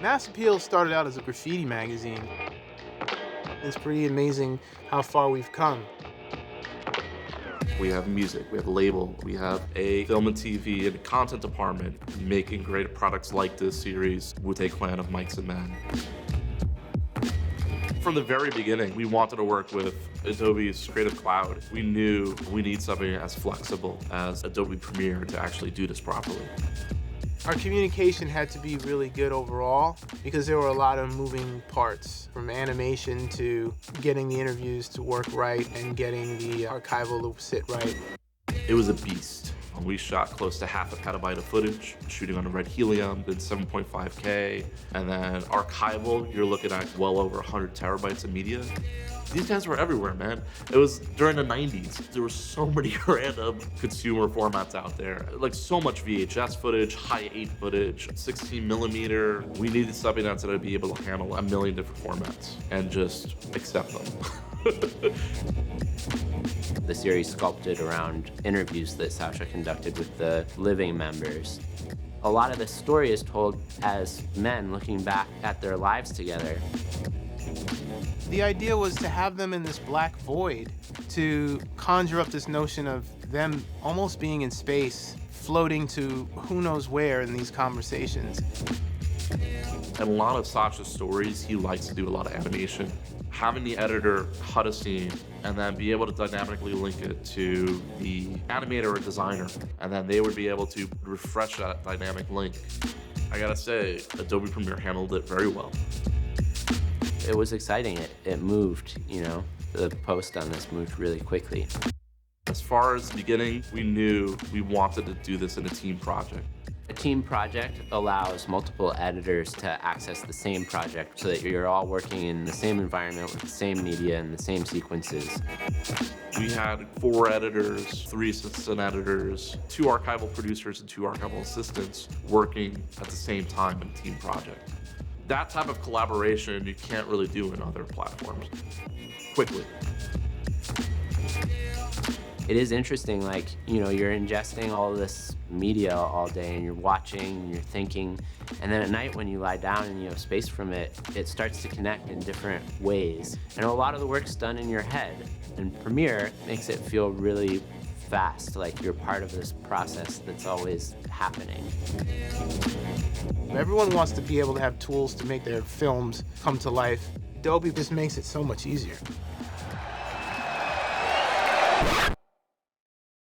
Mass Appeal started out as a graffiti magazine. It's pretty amazing how far we've come. We have music, we have a label, we have a film and TV and content department making great products like this series, Wu-Tang Clan of Mics and Men. From the very beginning, we wanted to work with Adobe's Creative Cloud. We knew we need something as flexible as Adobe Premiere to actually do this properly. Our communication had to be really good overall because there were a lot of moving parts, from animation to getting the interviews to work right and getting the archival to sit right. It was a beast. We shot close to half a petabyte of footage, shooting on a red helium, then 7.5K, and then archival, you're looking at well over 100 terabytes of media. These guys were everywhere, man. It was during the 90s. There were so many random consumer formats out there. Like so much VHS footage, high 8 footage, 16 millimeter. We needed something that's gonna be able to handle a million different formats and just accept them. The series sculpted around interviews that Sasha conducted with the living members. A lot of the story is told as men looking back at their lives together. The idea was to have them in this black void, to conjure up this notion of them almost being in space, floating to who knows where in these conversations. And a lot of Sasha's stories, he likes to do a lot of animation. Having the editor cut a scene and then be able to dynamically link it to the animator or designer, and then they would be able to refresh that dynamic link. I gotta say, Adobe Premiere handled it very well. It was exciting. It moved, you know. The post on this moved really quickly. As far as the beginning, we knew we wanted to do this in a team project. A team project allows multiple editors to access the same project so that you're all working in the same environment with the same media and the same sequences. We had 4 editors, 3 assistant editors, 2 archival producers, and 2 archival assistants working at the same time in a team project. That type of collaboration you can't really do in other platforms quickly. It is interesting, like, you know, you're ingesting all this media all day and you're watching and you're thinking, and then at night when you lie down and you have space from it, it starts to connect in different ways. And a lot of the work's done in your head, and Premiere makes it feel really fast, like you're part of this process that's always happening. Everyone wants to be able to have tools to make their films come to life. Adobe just makes it so much easier.